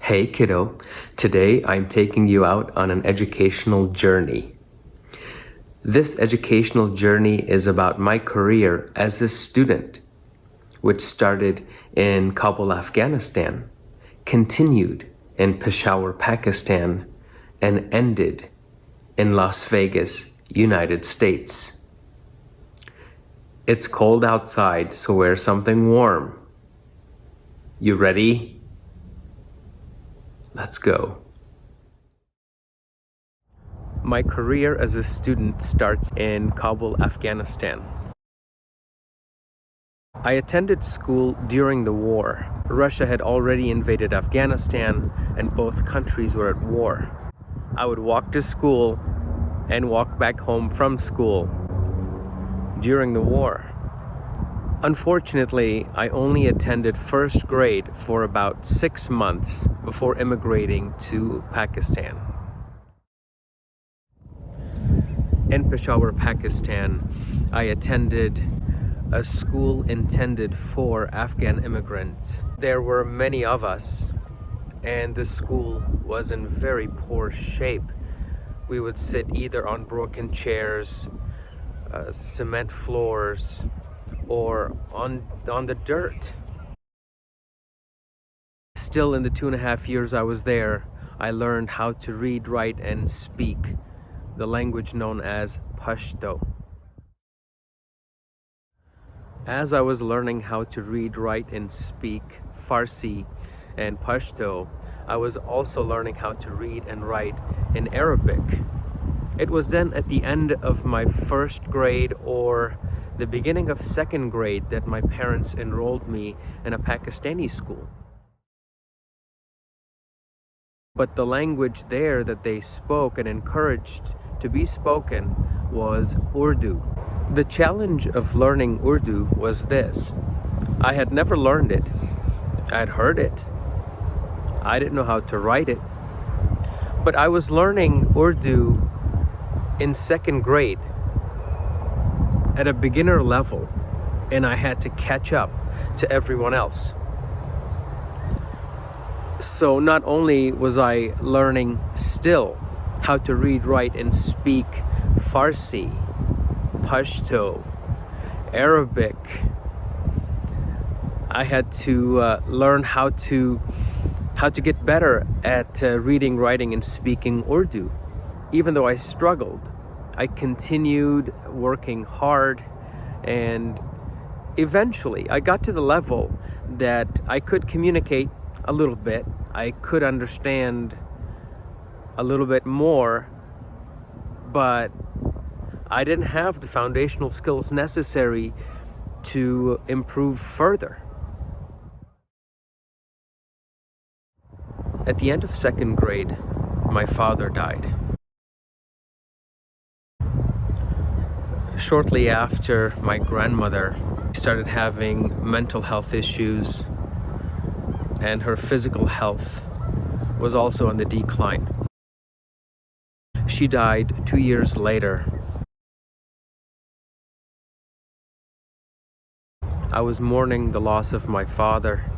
Hey kiddo, today I'm taking you out on an educational journey. This educational journey is about my career as a student, which started in Kabul, Afghanistan, continued in Peshawar, Pakistan, and ended in Las Vegas, United States. It's cold outside, so wear something warm. You ready? Let's go. My career as a student starts in Kabul, Afghanistan. I attended school during the war. Russia had already invaded Afghanistan, and both countries were at war. I would walk to school and walk back home from school during the war. Unfortunately, I only attended first grade for about 6 months before immigrating to Pakistan. In Peshawar, Pakistan, I attended a school intended for Afghan immigrants. There were many of us, and the school was in very poor shape. We would sit either on broken chairs, cement floors, or on the dirt. Still, in the 2.5 years I was there, I learned how to read, write, and speak the language known as Pashto. As I was learning how to read, write, and speak Farsi and Pashto, I was also learning how to read and write in Arabic. It was then at the end of my first grade or the beginning of second grade that my parents enrolled me in a Pakistani school. But the language there that they spoke and encouraged to be spoken was Urdu. The challenge of learning Urdu was this. I had never learned it. I had heard it. I didn't know how to write it. But I was learning Urdu in second grade at a beginner level, and I had to catch up to everyone else. So not only was I learning still how to read, write, and speak Farsi, Pashto, Arabic, I had to learn how to get better at reading, writing, and speaking Urdu. Even though I struggled, I continued working hard, and eventually I got to the level that I could communicate a little bit. I could understand a little bit more, but I didn't have the foundational skills necessary to improve further. At the end of second grade, my father died. Shortly after, my grandmother started having mental health issues, and her physical health was also on the decline. She died 2 years later. I was mourning the loss of my father.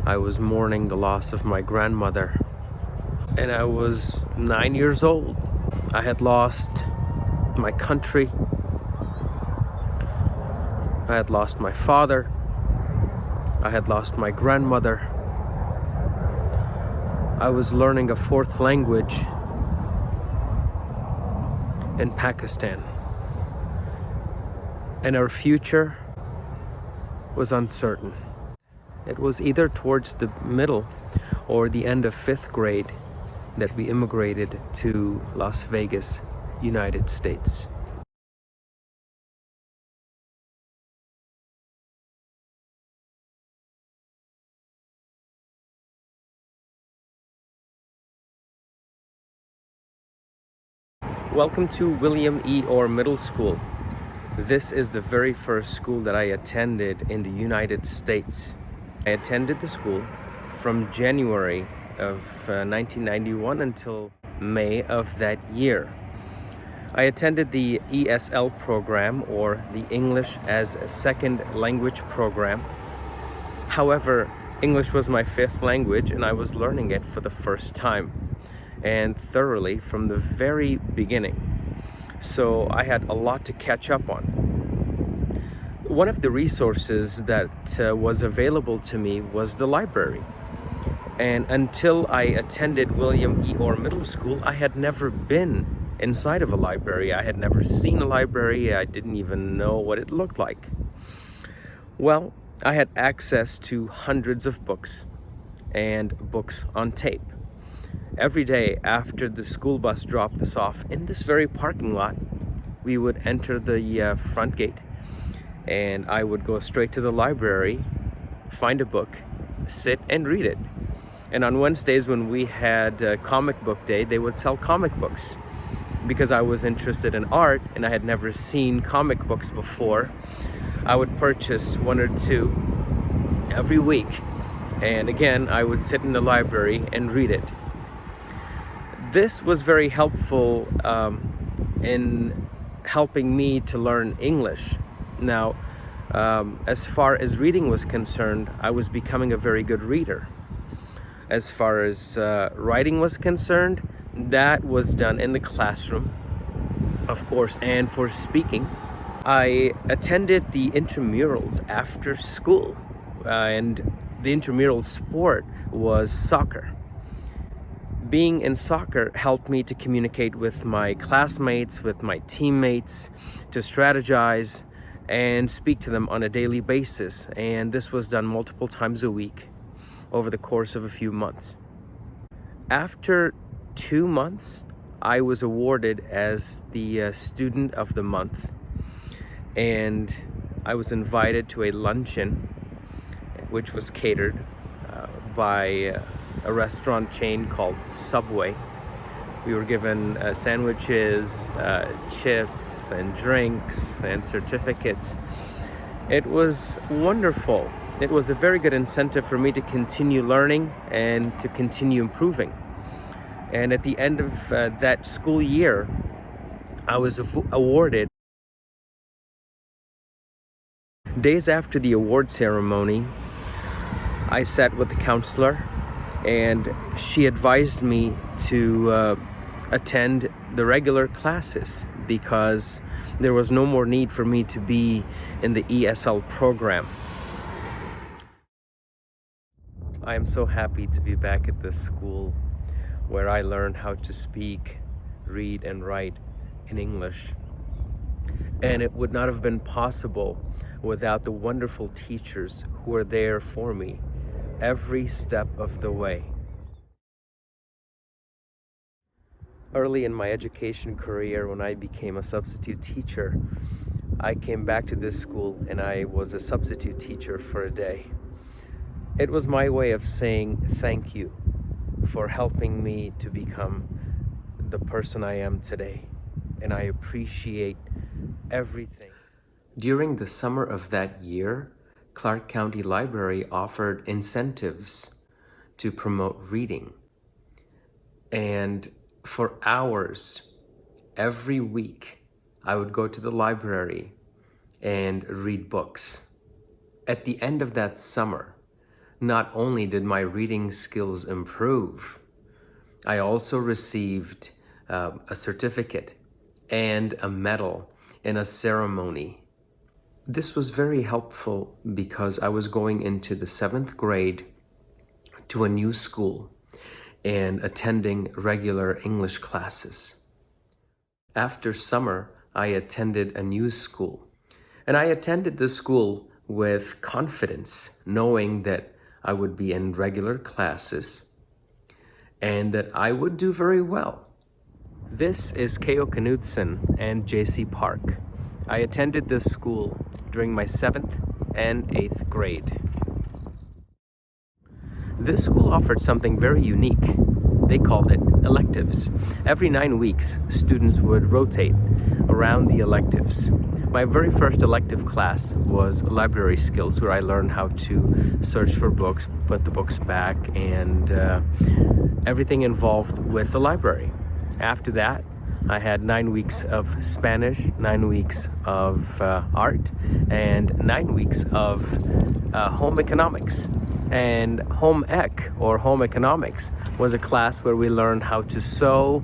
I was mourning the loss of my grandmother. And I was 9 years old. I had lost my country. I had lost my father. I had lost my grandmother. I was learning a fourth language in Pakistan. And our future was uncertain. It was either towards the middle or the end of 5th grade that we immigrated to Las Vegas, United States. Welcome to William E. Orr Middle School. This is the very first school that I attended in the United States. I attended the school from January of 1991 until May of that year. I attended the ESL program, or the English as a Second Language program. However, English was my fifth language, and I was learning it for the first time and thoroughly from the very beginning. So I had a lot to catch up on. One of the resources that was available to me was the library. And until I attended William E. Orr Middle School, I had never been inside of a library. I had never seen a library. I didn't even know what it looked like. Well, I had access to hundreds of books and books on tape. Every day after the school bus dropped us off in this very parking lot, we would enter the front gate, and I would go straight to the library, find a book, sit and read it. And on Wednesdays when we had comic book day, they would sell comic books. Because I was interested in art and I had never seen comic books before, I would purchase one or two every week. And again, I would sit in the library and read it. This was very helpful in helping me to learn English. Now, as far as reading was concerned, I was becoming a very good reader. As far as writing was concerned, that was done in the classroom, of course. And for speaking, I attended the intramurals after school, and the intramural sport was soccer. Being in soccer helped me to communicate with my classmates, with my teammates, to strategize and speak to them on a daily basis. And this was done multiple times a week over the course of a few months. After 2 months, I was awarded as the student of the month, and I was invited to a luncheon which was catered by a restaurant chain called Subway. We were given sandwiches, chips and drinks and certificates. It was wonderful. It was a very good incentive for me to continue learning and to continue improving. And at the end of that school year, I was awarded. Days after the award ceremony, I sat with the counselor, and she advised me to attend the regular classes because there was no more need for me to be in the ESL program. I am so happy to be back at this school where I learned how to speak, read, and write in English. And it would not have been possible without the wonderful teachers who were there for me every step of the way. Early in my education career, when I became a substitute teacher, I came back to this school and I was a substitute teacher for a day. It was my way of saying thank you for helping me to become the person I am today, and I appreciate everything. During the summer of that year, Clark County Library offered incentives to promote reading. And for hours every week, I would go to the library and read books. At the end of that summer, not only did my reading skills improve, I also received a certificate and a medal in a ceremony. This was very helpful because I was going into the 7th grade to a new school and attending regular English classes. After summer, I attended a new school, and I attended the school with confidence, knowing that I would be in regular classes and that I would do very well. This is K.O. Knudsen and J.C. Park. I attended this school during my 7th and 8th grade. This school offered something very unique. They called it electives. Every 9 weeks, students would rotate around the electives. My very first elective class was library skills, where I learned how to search for books, put the books back, and everything involved with the library. After that, I had 9 weeks of Spanish, 9 weeks of art, and 9 weeks of home economics. And home ec, or home economics, was a class where we learned how to sew,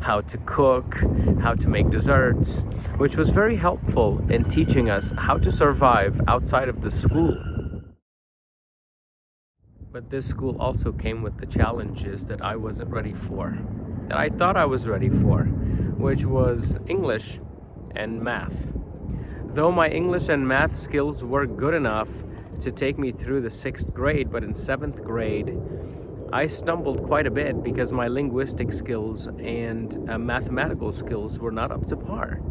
how to cook, how to make desserts, which was very helpful in teaching us how to survive outside of the school. But this school also came with the challenges that I wasn't ready for, that I thought I was ready for, which was English and math. Though my English and math skills were good enough to take me through the 6th grade, but in 7th grade, I stumbled quite a bit because my linguistic skills and mathematical skills were not up to par.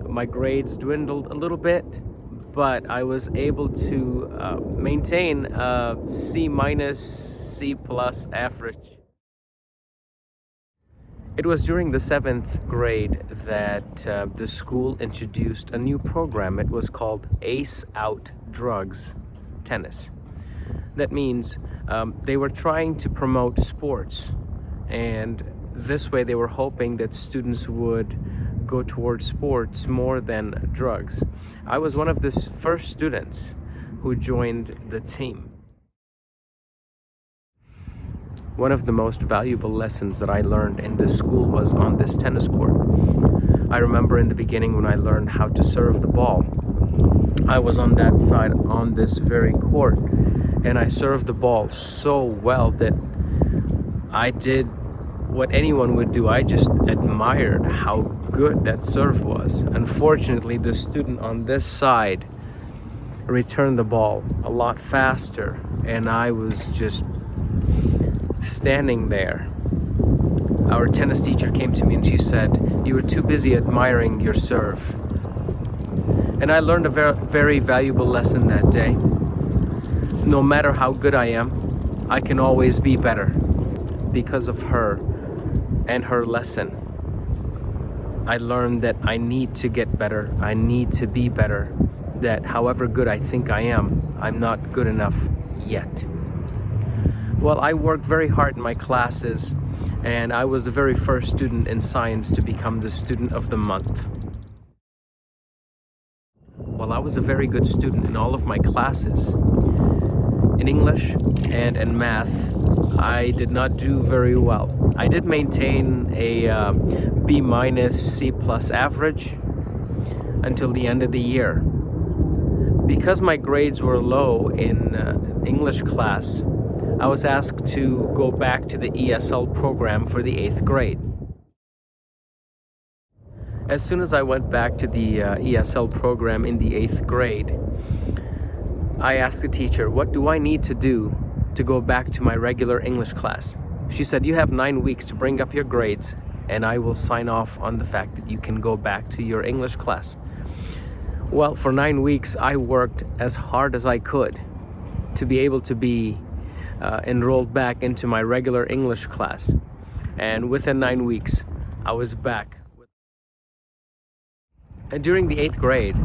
My grades dwindled a little bit, but I was able to maintain a C-, C+ average. It was during the 7th grade that the school introduced a new program. It was called Ace Out Drugs Tennis. That means they were trying to promote sports, and this way they were hoping that students would go towards sports more than drugs. I was one of the first students who joined the team. One of the most valuable lessons that I learned in this school was on this tennis court. I remember in the beginning when I learned how to serve the ball. I was on that side on this very court, and I served the ball so well that I did what anyone would do. I just admired how good that serve was. Unfortunately, the student on this side returned the ball a lot faster, and I was just standing there. Our tennis teacher came to me and she said, "You were too busy admiring your serve." And I learned a very valuable lesson that day. No matter how good I am, I can always be better. Because of her and her lesson, I learned that I need to get better. I need to be better. That however good I think I am, I'm not good enough yet. Well, I worked very hard in my classes, and I was the very first student in science to become the student of the month. Well, I was a very good student in all of my classes. In English and in math, I did not do very well. I did maintain a B-, C+ average until the end of the year. Because my grades were low in English class, I was asked to go back to the ESL program for the 8th grade. As soon as I went back to the ESL program in the 8th grade, I asked the teacher, "What do I need to do to go back to my regular English class?" She said, "You have 9 weeks to bring up your grades, and I will sign off on the fact that you can go back to your English class." Well, for 9 weeks, I worked as hard as I could to be able to be enrolled back into my regular English class. And within 9 weeks, I was back. And during the 8th grade,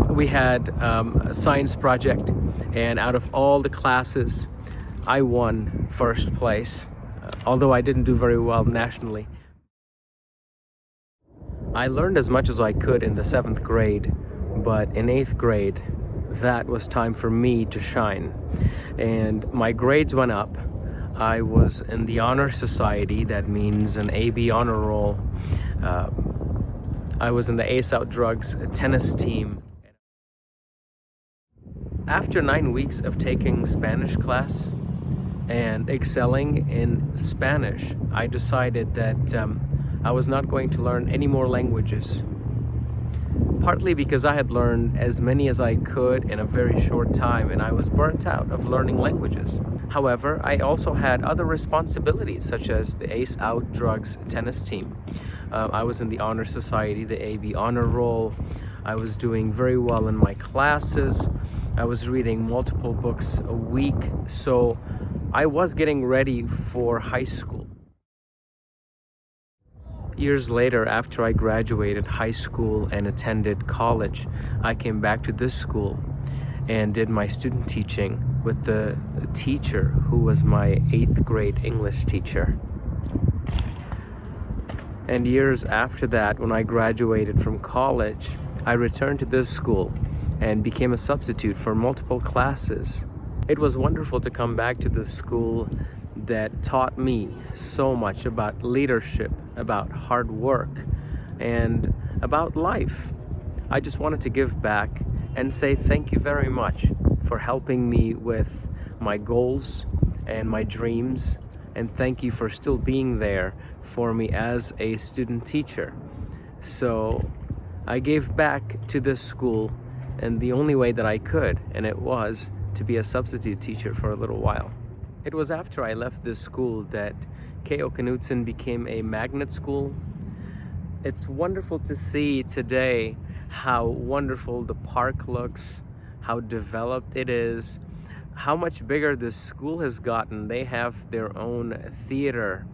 we had a science project, and out of all the classes, I won first place, although I didn't do very well nationally. I learned as much as I could in the 7th grade, but in 8th grade, that was time for me to shine. And my grades went up. I was in the honor society, that means an AB honor roll. I was in the Ace Out Drugs tennis team. After 9 weeks of taking Spanish class and excelling in Spanish, I decided that I was not going to learn any more languages. Partly because I had learned as many as I could in a very short time, and I was burnt out of learning languages. However, I also had other responsibilities, such as the Ace Out Drugs tennis team. I was in the honor society, the AB honor roll. I was doing very well in my classes. I was reading multiple books a week, so I was getting ready for high school. Years later, after I graduated high school and attended college, I came back to this school and did my student teaching with the teacher who was my 8th grade English teacher. And years after that, when I graduated from college, I returned to this school and became a substitute for multiple classes It was wonderful to come back to the school that taught me so much about leadership, about hard work, and about life. I just wanted to give back and say thank you very much for helping me with my goals and my dreams, and thank you for still being there for me as a student teacher. So I gave back to this school in the only way that I could, and it was to be a substitute teacher for a little while. It was after I left this school that K-8 became a magnet school. It's wonderful to see today how wonderful the park looks, how developed it is, how much bigger this school has gotten. They have their own theater.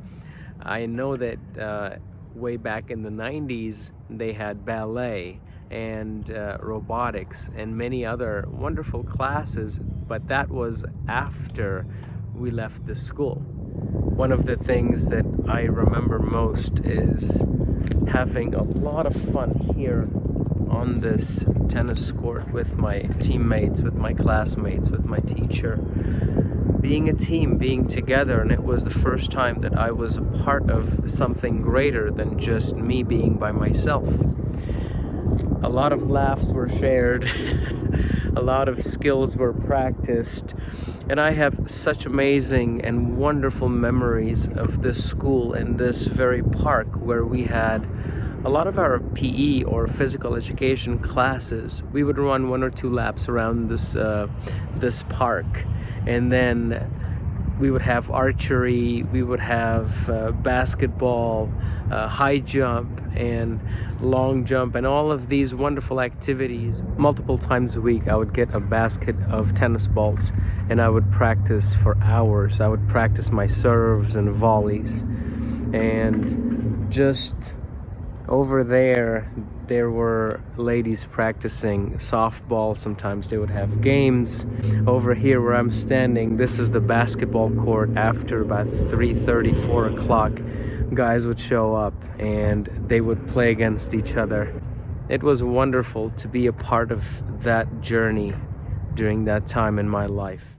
I know that way back in the 90s, they had ballet and robotics and many other wonderful classes, but that was after we left the school. One of the things that I remember most is having a lot of fun here on this tennis court with my teammates, with my classmates, with my teacher, being a team, being together. And it was the first time that I was a part of something greater than just me being by myself. A lot of laughs were shared, a lot of skills were practiced, and I have such amazing and wonderful memories of this school and this very park where we had a lot of our PE or physical education classes. We would run 1 or 2 laps around this park, and then we would have archery, we would have basketball, high jump and long jump, and all of these wonderful activities. Multiple times a week I would get a basket of tennis balls and I would practice for hours. I would practice my serves and volleys, and just over there were ladies practicing softball. Sometimes they would have games. Over here where I'm standing, this is the basketball court. After about 3:30, 4 o'clock, guys would show up and they would play against each other. It was wonderful to be a part of that journey during that time in my life.